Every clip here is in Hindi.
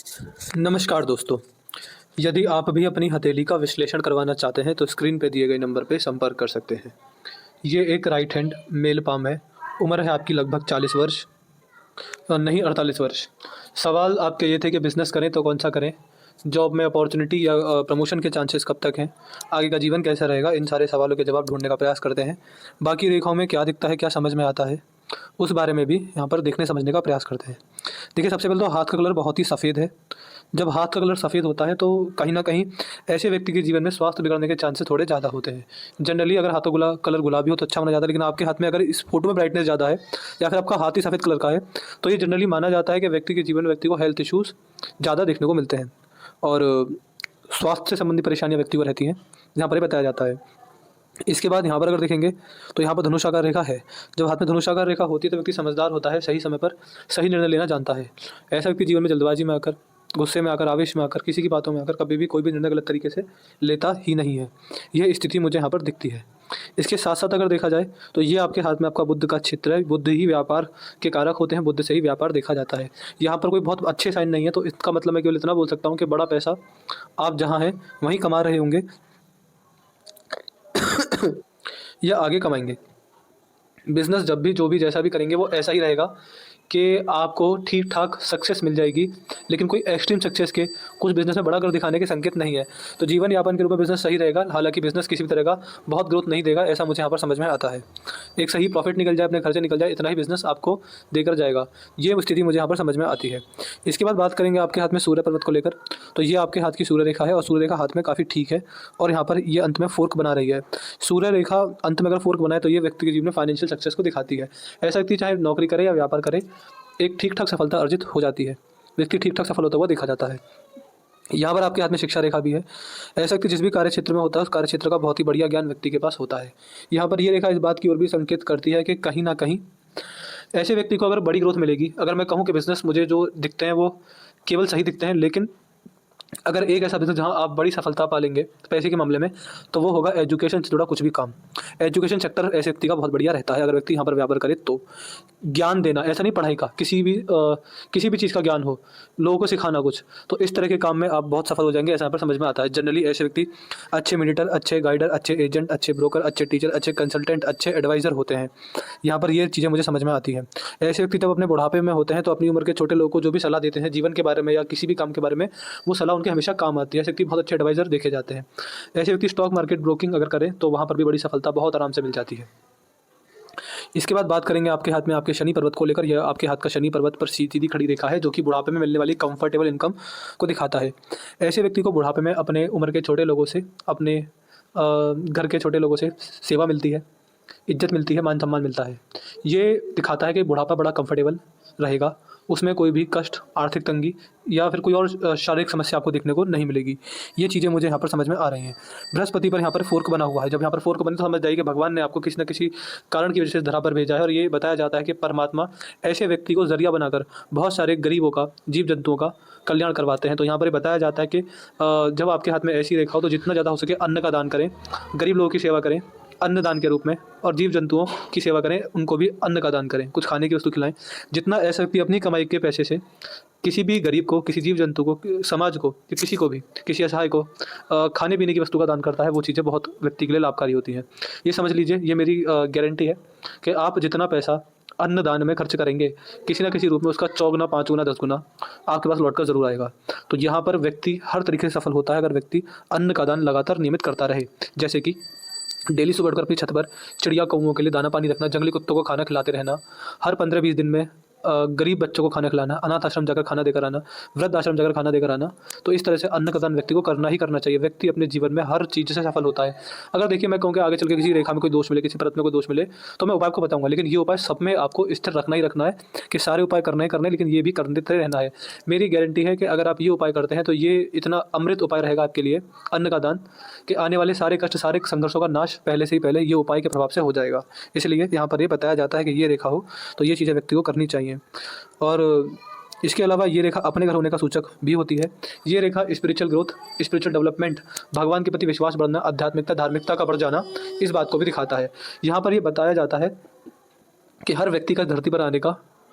नमस्कार दोस्तों। यदि आप भी अपनी हथेली का विश्लेषण करवाना चाहते हैं तो स्क्रीन पे दिए गए नंबर पे संपर्क कर सकते हैं। ये एक राइट हैंड मेल पाम है। उम्र है आपकी लगभग 40 वर्ष, नहीं 48 वर्ष। सवाल आपके ये थे कि बिज़नेस करें तो कौन-सा करें? जॉब में अपॉर्च्युनिटी या प्रमोशन के चांसेस कब तक हैं? आगे का जीवन कैसा रहेगा? इन सारे सवालों के जवाब ढूँढने का प्रयास करते हैं। बाकी रेखाओं में क्या दिखता है, क्या समझ में आता है? उस बारे में भी यहाँ पर देखने समझने का प्रयास करते हैं। देखिए, सबसे पहले तो हाथ का कलर बहुत ही सफ़ेद है। जब हाथ का कलर सफ़ेद होता है तो कहीं न कहीं ऐसे व्यक्ति के जीवन में स्वास्थ्य बिगड़ने के चांसेस थोड़े ज़्यादा होते हैं। जनरली अगर हाथों कलर गुलाबी हो तो अच्छा माना जाता है, लेकिन आपके हाथ में अगर इस फ़ोटो में ब्राइटनेस ज़्यादा है या फिर आपका हाथ ही सफ़ेद कलर का है, तो ये जनरली माना जाता है कि व्यक्ति के जीवन में व्यक्ति को हेल्थ इश्यूज़ ज़्यादा देखने को मिलते हैं और स्वास्थ्य से संबंधित परेशानियाँ व्यक्ति को रहती हैं, यहाँ पर ये बताया जाता है। इसके बाद यहाँ पर अगर देखेंगे तो यहाँ पर धनुषाकार रेखा है। जब हाथ में धनुषाकार रेखा होती है तो व्यक्ति समझदार होता है, सही समय पर सही निर्णय लेना जानता है। ऐसा व्यक्ति जीवन में जल्दबाजी में आकर, गुस्से में आकर, आवेश में आकर, किसी की बातों में आकर कभी भी कोई भी निर्णय गलत तरीके से लेता ही नहीं है। यह स्थिति मुझे यहाँ पर दिखती है। इसके साथ-साथ अगर देखा जाए तो ये आपके हाथ में आपका बुध का क्षेत्र है। बुध ही व्यापार के कारक होते हैं, बुध से ही व्यापार देखा जाता है। यहाँ पर कोई बहुत अच्छे साइन नहीं है, तो इसका मतलब मैं केवल इतना बोल सकता हूँ कि बड़ा पैसा आप जहाँ हैं वहीं कमा रहे होंगे या आगे कमाएँगे। बिज़नेस जब भी जो भी जैसा भी करेंगे वो ऐसा ही रहेगा कि आपको ठीक-ठाक सक्सेस मिल जाएगी, लेकिन कोई एक्सट्रीम सक्सेस के कुछ बिज़नेस में बड़ा कर दिखाने के संकेत नहीं है। तो जीवन यापन के रूप में बिज़नेस सही रहेगा, हालाँकि बिज़नेस किसी भी तरह का बहुत ग्रोथ नहीं देगा, ऐसा मुझे यहाँ पर समझ में आता है। एक सही प्रॉफ़िट निकल जाए, अपने खर्चे निकल जाए, इतना ही बिज़नेस आपको देकर जाएगा। ये स्थिति मुझे यहाँ पर समझ में आती है। इसके बाद बात करेंगे आपके हाथ में सूर्य पर्वत को लेकर, तो ये आपके हाथ की सूर्य रेखा है और सूर्य रेखा हाथ में काफ़ी ठीक है और यहाँ पर ये अंत में फ़ोर्क बना रही है। सूर्य रेखा अंत में अगर फ़ोर्क बनाए तो ये व्यक्ति के जीवन में फाइनेंशियल सक्सेस को दिखाती है। ऐसा व्यक्ति चाहे नौकरी करे या व्यापार करे, एक ठीक-ठाक सफलता अर्जित हो जाती है। व्यक्ति ठीक-ठाक सफल होता हुआ देखा जाता है। यहाँ पर आपके हाथ में शिक्षा रेखा भी है। ऐसा व्यक्ति जिस भी कार्यक्षेत्र में होता है, उस कार्यक्षेत्र का बहुत ही बढ़िया ज्ञान व्यक्ति के पास होता है। यहाँ पर ये रेखा इस बात की ओर भी संकेत करती है कि कहीं न कहीं ऐसे व्यक्ति को अगर बड़ी ग्रोथ मिलेगी, अगर मैं कहूँ कि बिज़नेस मुझे जो दिखते हैं वो केवल सही दिखते हैं, लेकिन अगर एक ऐसा बिज़नेस जहाँ आप बड़ी सफलता पा लेंगे पैसे के मामले में, तो वो होगा एजुकेशन से जुड़ा कुछ भी काम। एजुकेशन सेक्टर ऐसे व्यक्ति का बहुत बढ़िया रहता है, अगर व्यक्ति यहाँ पर व्यापार करे तो। ज्ञान देना, ऐसा नहीं पढ़ाई का, किसी भी चीज़ का ज्ञान हो, लोगों को सिखाना कुछ, तो इस तरह के काम में आप बहुत सफल हो जाएँगे, ऐसा यहाँ पर समझ में आता है। जनरली ऐसे व्यक्ति अच्छे मीडिएटर, अच्छे गाइडर, अच्छे एजेंट, अच्छे ब्रोकर, अच्छे टीचर, अच्छे कंसल्टेंट, अच्छे एडवाइज़र होते हैं। यहाँ पर ये चीज़ें मुझे समझ में आती हैं। ऐसे व्यक्ति जब अपने बुढ़ापे में होते हैं तो अपनी उम्र के छोटे लोगों को जो भी सलाह देते हैं जीवन के बारे में या किसी भी काम के बारे में, वो सलाह उनके हमेशा काम आती है। ऐसे व्यक्ति बहुत अच्छे एडवाइज़र देखे जाते हैं। ऐसे व्यक्ति स्टॉक मार्केट ब्रोकिंग अगर करें तो वहाँ पर भी बड़ी सफलता बहुत आराम से मिल जाती है। इसके बाद बात करेंगे आपके हाथ में आपके शनि पर्वत को लेकर। यह आपके हाथ का शनि पर्वत पर सीधी खड़ी रेखा है, जो कि बुढ़ापे में मिलने वाली कंफर्टेबल इनकम को दिखाता है। ऐसे व्यक्ति को बुढ़ापे में अपने उम्र के छोटे लोगों से, अपने घर के छोटे लोगों से सेवा मिलती है, इज़्ज़त मिलती है, मान-सम्मान मिलता है। ये दिखाता है कि बुढ़ापा बड़ा कंफर्टेबल रहेगा, उसमें कोई भी कष्ट, आर्थिक तंगी या फिर कोई और शारीरिक समस्या आपको देखने को नहीं मिलेगी। ये चीज़ें मुझे यहाँ पर समझ में आ रही हैं। बृहस्पति पर यहाँ पर फ़ोर्क बना हुआ है। जब यहाँ पर फ़ोर्क बने तो समझ जाइए कि भगवान ने आपको किसी न किसी कारण की वजह से इस धरा पर भेजा है और ये बताया जाता है कि परमात्मा ऐसे व्यक्ति को ज़रिया बनाकर बहुत सारे गरीबों का, जीव-जंतुओं का कल्याण करवाते हैं। तो यहाँ पर ये बताया जाता है कि जब आपके हाथ में ऐसी रेखा हो तो जितना ज़्यादा हो सके अन्न का दान करें, गरीब लोगों की सेवा करें, अन्नदान के रूप में, और जीव-जंतुओं की सेवा करें, उनको भी अन्न का दान करें, कुछ खाने की वस्तु खिलाएँ। जितना ऐसा व्यक्ति अपनी कमाई के पैसे से किसी भी गरीब को, किसी जीव-जंतु को, समाज को, या किसी को भी, किसी असहाय को खाने-पीने की वस्तु का दान करता है, वो चीज़ें बहुत व्यक्ति के लिए लाभकारी होती हैं। ये समझ लीजिए, ये मेरी गारंटी है कि आप जितना पैसा अन्नदान में खर्च करेंगे, किसी न किसी रूप में उसका चौगुना, 5 गुना, 10 गुना आपके पास लौट कर ज़रूर आएगा। तो यहाँ पर व्यक्ति हर तरीके से सफल होता है अगर व्यक्ति अन्न का दान लगातार नियमित करता रहे। जैसे कि डेली सुबह उठकर अपनी छत पर चिड़िया कौओं के लिए दाना पानी रखना, जंगली कुत्तों को खाना खिलाते रहना, हर 15-20 दिन में गरीब बच्चों को खाना खिलाना, अनाथ आश्रम जाकर खाना देकर आना, वृद्ध आश्रम जाकर खाना देकर आना। तो इस तरह से अन्न का दान व्यक्ति को करना ही करना चाहिए। व्यक्ति अपने जीवन में हर चीज़ से सफल होता है। अगर देखिए, मैं कहूँ कि आगे चल के किसी रेखा में कोई दोष मिले, किसी परत में कोई दोष मिले, तो मैं उपाय आपको बताऊँगा, लेकिन ये उपाय सब में आपको स्थिर रखना ही रखना है कि सारे उपाय करने ही करने हैं, लेकिन ये भी करते रहना है। मेरी गारंटी है कि अगर आप ये उपाय करते हैं तो ये इतना अमृत उपाय रहेगा आपके लिए, अन्न का दान, कि आने वाले सारे कष्ट, सारे संघर्षों का नाश पहले से ही पहले ये उपाय के प्रभाव से हो जाएगा। इसलिए यहाँ पर ये बताया जाता है कि ये रेखा हो तो ये चीज़ें व्यक्ति को करनी चाहिए। और इसके अलावा ये रेखा अपने घर होने का सूचक भी होती है। ये रेखा स्पिरिचुअल ग्रोथ, स्पिरिचुअल डेवलपमेंट, भगवान के प्रति विश्वास बढ़ना, आध्यात्मिकता, धार्मिकता का बढ़ जाना, इस बात को भी दिखाता है। यहाँ पर ये बताया जाता है कि हर व्यक्ति का धरती पर आने का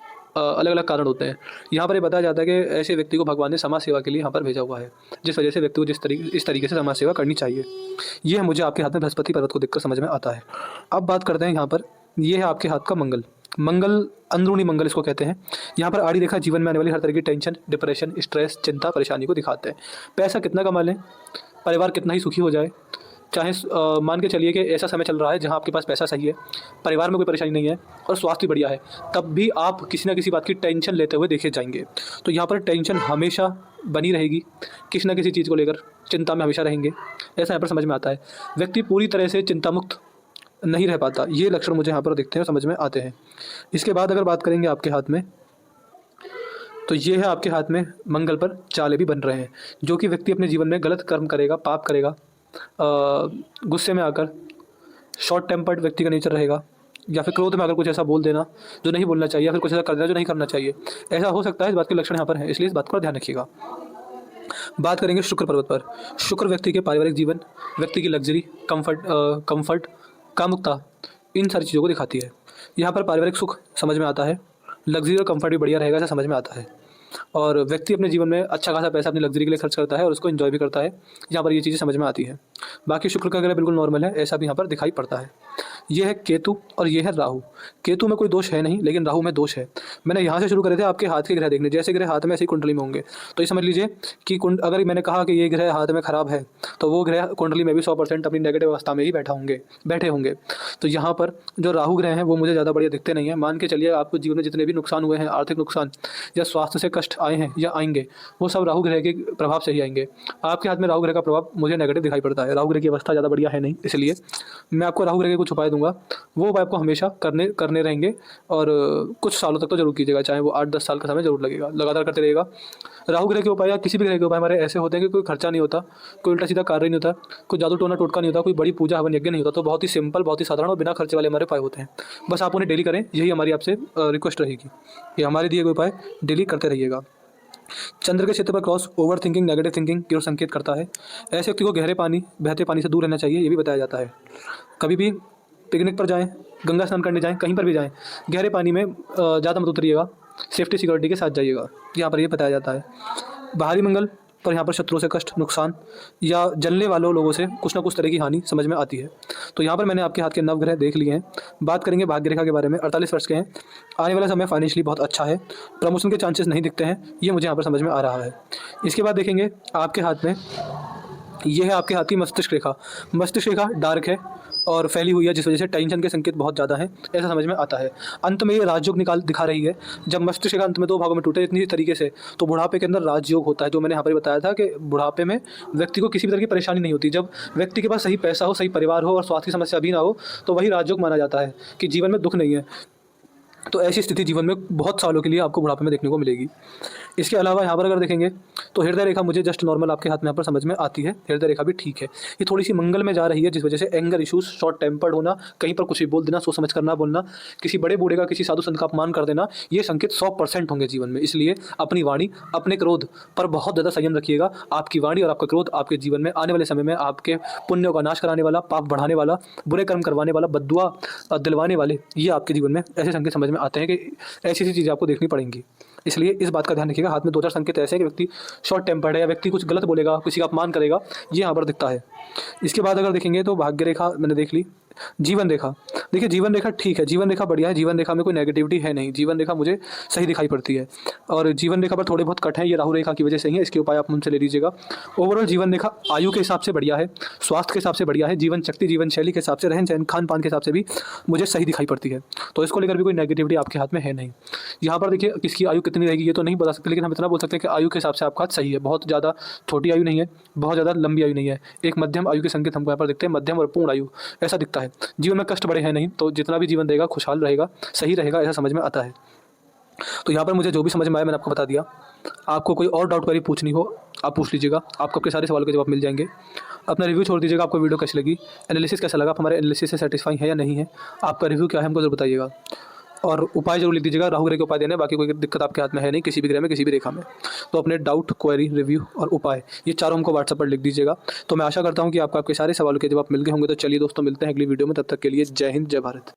अलग अलग कारण होते हैं। यहाँ पर ये बताया जाता है कि ऐसे व्यक्ति को भगवान ने समाज सेवा के लिए यहाँ पर भेजा हुआ है, जिस वजह से व्यक्ति को इस तरीके से समाज सेवा करनी चाहिए। ये मुझे आपके हाथ में बृहस्पति पर्वत को देखकर समझ में आता है। अब बात करते हैं यहाँ पर, ये है आपके हाथ का मंगल। मंगल अंदरूनी मंगल इसको कहते हैं। यहाँ पर आड़ी रेखा जीवन में आने वाली हर तरह की टेंशन, डिप्रेशन, स्ट्रेस, चिंता, परेशानी को दिखाते हैं। पैसा कितना कमा लें, परिवार कितना ही सुखी हो जाए, चाहे मान के चलिए कि ऐसा समय चल रहा है जहाँ आपके पास पैसा सही है, परिवार में कोई परेशानी नहीं है और स्वास्थ्य भी बढ़िया है, तब भी आप किसी ना किसी बात की टेंशन लेते हुए देखे जाएंगे। तो यहाँ पर टेंशन हमेशा बनी रहेगी, किसी ना किसी चीज़ को लेकर चिंता में हमेशा रहेंगे, ऐसा यहाँ पर समझ में आता है। व्यक्ति पूरी तरह से चिंता मुक्त नहीं रह पाता, ये लक्षण मुझे यहाँ पर दिखते हैं, समझ में आते हैं। इसके बाद अगर बात करेंगे आपके हाथ में, तो ये है आपके हाथ में मंगल पर चाले भी बन रहे हैं, जो कि व्यक्ति अपने जीवन में गलत कर्म करेगा, पाप करेगा, गुस्से में आकर, शॉर्ट टेम्पर्ड व्यक्ति का नेचर रहेगा, या फिर क्रोध में आकर कुछ ऐसा बोल देना जो नहीं बोलना चाहिए, या फिर कुछ ऐसा कर देना जो नहीं करना चाहिए, ऐसा हो सकता है। इस बात के लक्षण यहाँ पर है, इसलिए इस बात का ध्यान रखिएगा। बात करेंगे शुक्र पर्वत पर। शुक्र व्यक्ति के पारिवारिक जीवन, व्यक्ति की लग्जरी, कंफर्ट, कामुकता, इन सारी चीज़ों को दिखाती है। यहाँ पर पारिवारिक सुख समझ में आता है, लग्जरी और कंफर्ट भी बढ़िया रहेगा, ऐसा समझ में आता है। और व्यक्ति अपने जीवन में अच्छा खासा पैसा अपनी लग्जरी के लिए खर्च करता है और उसको एंजॉय भी करता है, यहाँ पर ये चीज़ें समझ में आती है। बाकी शुक्र का ग्रह बिल्कुल नॉर्मल है, ऐसा भी यहाँ पर दिखाई पड़ता है। ये है केतु और ये है राहु। केतु में कोई दोष है नहीं, लेकिन राहु में दोष है। मैंने यहाँ से शुरू करे थे आपके हाथ के ग्रह देखने, जैसे ग्रह हाथ में ऐसी कुंडली में होंगे, तो ये समझ लीजिए कि अगर मैंने कहा कि ये ग्रह हाथ में खराब है, तो वो ग्रह कुंडली में भी 100% अपनी नेगेटिव अवस्था में ही बैठे होंगे। तो यहाँ पर जो राहु ग्रह हैं वो मुझे ज़्यादा बढ़िया दिखते नहीं है। मान के चलिए आपको जीवन में जितने भी नुकसान हुए हैं, आर्थिक नुकसान या स्वास्थ्य से कष्ट आए हैं या आएंगे, वो सब राहु ग्रह के प्रभाव से ही आएंगे। आपके हाथ में राहु ग्रह का प्रभाव मुझे नेगेटिव दिखाई पड़ता है, राहु ग्रह की अवस्था ज़्यादा बढ़िया है नहीं, इसलिए मैं आपको राहु ग्रह के कुछ उपाय दूंगा, वो उपाय आपको हमेशा करने रहेंगे और कुछ सालों तक तो जरूर कीजिएगा, चाहे वो 8-10 साल का समय जरूर लगेगा, लगातार करते रहेगा। राहु ग्रह के उपाय या किसी भी ग्रह के उपाय हमारे ऐसे होते हैं कि कोई खर्चा नहीं होता, कोई उल्टा सीधा कार्य नहीं होता, कोई जादू टोना टोटका नहीं होता, कोई बड़ी पूजा हवन यज्ञ नहीं होता। तो बहुत ही सिंपल, बहुत ही साधारण और बिना खर्चे वाले हमारे उपाय होते हैं। बस आप उन्हें डेली करें, यही हमारी आपसे रिक्वेस्ट रहेगी कि हमारे दिए गए उपाय डेली करते रहिएगा। चंद्र के क्षेत्र पर cross over thinking, negative thinking की ओर संकेत करता है। ऐसे व्यक्ति को गहरे पानी, बहते पानी से दूर रहना चाहिए, ये भी बताया जाता है। कभी भी पिकनिक पर जाएं, गंगा स्नान करने जाएं, कहीं पर भी जाएं, गहरे पानी में ज़्यादा मत उतरिएगा, सेफ्टी सिक्योरिटी के साथ जाइएगा, यहाँ पर ये बताया जाता है। बाहरी मंगल पर यहाँ पर शत्रुओं से कष्ट, नुकसान या जलने वालों लोगों से कुछ ना कुछ तरह की हानि समझ में आती है। तो यहाँ पर मैंने आपके हाथ के नवग्रह देख लिए हैं। बात करेंगे भाग्य रेखा के बारे में। 48 वर्ष के हैं, आने वाला समय फाइनेंशियली बहुत अच्छा है, प्रमोशन के चांसेस नहीं दिखते हैं, ये मुझे यहाँ पर समझ में आ रहा है। इसके बाद देखेंगे आपके हाथ में, ये है आपके हाथ की मस्तिष्क रेखा। मस्तिष्क रेखा डार्क है और फैली हुई है, जिस वजह से टेंशन के संकेत बहुत ज़्यादा हैं, ऐसा समझ में आता है। अंत में ये राजयोग दिखा रही है। जब मस्तिष्क रेखा अंत में 2 भागों में टूटे इतनी तरीके से, तो बुढ़ापे के अंदर राजयोग होता है, जो मैंने यहाँ पर बताया था कि बुढ़ापे में व्यक्ति को किसी भी तरह की परेशानी नहीं होती। जब व्यक्ति के पास सही पैसा हो, सही परिवार हो और स्वास्थ्य की समस्या भी ना हो, तो वही राजयोग माना जाता है कि जीवन में दुख नहीं है। तो ऐसी स्थिति जीवन में बहुत सालों के लिए आपको बुढ़ापे में देखने को मिलेगी। इसके अलावा यहाँ पर अगर देखेंगे तो हृदय रेखा मुझे जस्ट नॉर्मल आपके हाथ में यहाँ पर समझ में आती है। हृदय रेखा भी ठीक है, ये थोड़ी सी मंगल में जा रही है, जिस वजह से एंगर इशूज़, शॉर्ट टेम्पर्ड होना, कहीं पर कुछ भी बोल देना, सोच समझ कर ना बोलना, किसी बड़े बूढ़े का, किसी साधु संत का अपमान कर देना, ये संकेत 100% होंगे जीवन में। इसलिए अपनी वाणी, अपने क्रोध पर बहुत ज़्यादा संयम रखिएगा। आपकी वाणी और आपका क्रोध आपके जीवन में आने वाले समय में आपके पुण्यों का नाश कराने वाला, पाप बढ़ाने वाला, बुरे कर्म करवाने वाला, बद्दुआ दिलवाने वाले, ये आपके जीवन में ऐसे संकेत समझ में आते हैं कि ऐसी चीज़ें आपको देखनी पड़ेंगी। इसलिए इस बात का ध्यान रखिएगा। हाथ में 2-4 संकेत ऐसे हैं कि व्यक्ति शॉर्ट टेम्पर्ड है या व्यक्ति कुछ गलत बोलेगा, किसी का अपमान करेगा, ये यहाँ पर दिखता है। इसके बाद अगर देखेंगे तो भाग्य रेखा मैंने देख ली। जीवन रेखा, देखिए जीवन रेखा ठीक है, जीवन रेखा बढ़िया है, जीवन रेखा में कोई नेगेटिविटी है नहीं, जीवन रेखा मुझे सही दिखाई पड़ती है। और जीवन रेखा पर थोड़े बहुत कट हैं, ये राहु रेखा की वजह से ही है, इसके उपाय आप मुझसे ले लीजिएगा। ओवरऑल जीवन रेखा आयु के हिसाब से बढ़िया है, स्वास्थ्य के हिसाब से बढ़िया है, जीवन शक्ति, जीवन शैली के हिसाब से, रहन सहन, खान पान के हिसाब से भी मुझे सही दिखाई पड़ती है। तो इसको लेकर भी कोई नेगेटिविटी आपके हाथ में है नहीं। यहाँ पर देखिए किसकी आयु कितनी रहेगी ये तो नहीं बता सकते, लेकिन हम इतना बोल सकते हैं कि आयु के हिसाब से आपका हाथ सही है। बहुत ज़्यादा छोटी आयु नहीं है, बहुत ज़्यादा लंबी आयु नहीं है, एक मध्यम आयु के संकेत हमको यहाँ पर दिखते हैं, मध्यम और पूर्ण आयु ऐसा दिखता है। जीवन में कष्ट बड़े हैं नहीं, तो जितना भी जीवन रहेगा खुशहाल रहेगा, सही रहेगा, ऐसा समझ में आता है। तो यहाँ पर मुझे जो भी समझ में आया मैंने आपको बता दिया। आपको कोई और डाउट क्वेरी पूछनी हो आप पूछ लीजिएगा, आपको आपके सारे सवालों के जवाब मिल जाएंगे। अपना रिव्यू छोड़ दीजिएगा, आपको वीडियो कैसी लगी, एनालिसिस कैसा लगा, आप हमारे एनालिसिस से सेटिस्फाई है या नहीं है, आपका रिव्यू क्या है हमको जरूर बताइएगा। और उपाय जरूर लिख दीजिएगा, राहु ग्रह के उपाय देने, बाकी कोई दिक्कत आपके हाथ में है नहीं, किसी भी ग्रह में, किसी भी रेखा में। तो अपने डाउट, क्वेरी, रिव्यू और उपाय ये चारों हमको व्हाट्सएप पर लिख दीजिएगा। तो मैं आशा करता हूँ कि आपको आपके सारे सवालों के जवाब मिल गए होंगे। तो चलिए दोस्तों, मिलते हैं अगली वीडियो में, तब तक के लिए जय हिंद, जय भारत।